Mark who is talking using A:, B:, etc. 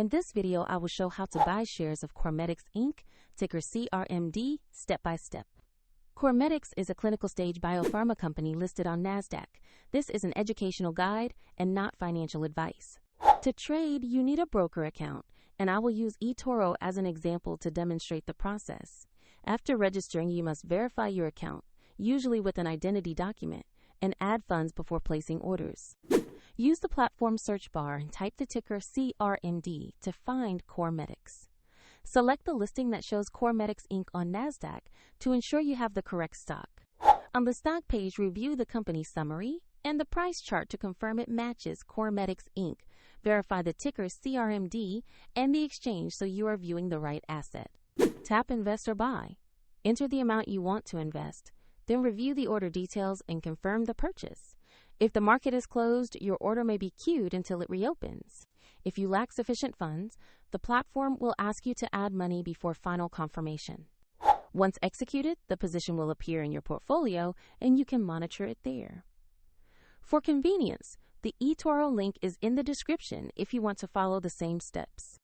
A: In this video, I will show how to buy shares of CorMedix Inc., ticker CRMD, step by step. CorMedix is a clinical stage biopharma company listed on NASDAQ. This is an educational guide and not financial advice. To trade, you need a broker account, and I will use eToro as an example to demonstrate the process. After registering, you must verify your account, usually with an identity document, and add funds before placing orders. Use the platform search bar and type the ticker CRMD to find CorMedix. Select the listing that shows CorMedix Inc. on NASDAQ to ensure you have the correct stock. On the stock page, review the company summary and the price chart to confirm it matches CorMedix Inc. Verify the ticker CRMD and the exchange so you are viewing the right asset. Tap Invest or Buy. Enter the amount you want to invest, then review the order details and confirm the purchase. If the market is closed, your order may be queued until it reopens. If you lack sufficient funds, the platform will ask you to add money before final confirmation. Once executed, the position will appear in your portfolio and you can monitor it there. For convenience, the eToro link is in the description if you want to follow the same steps.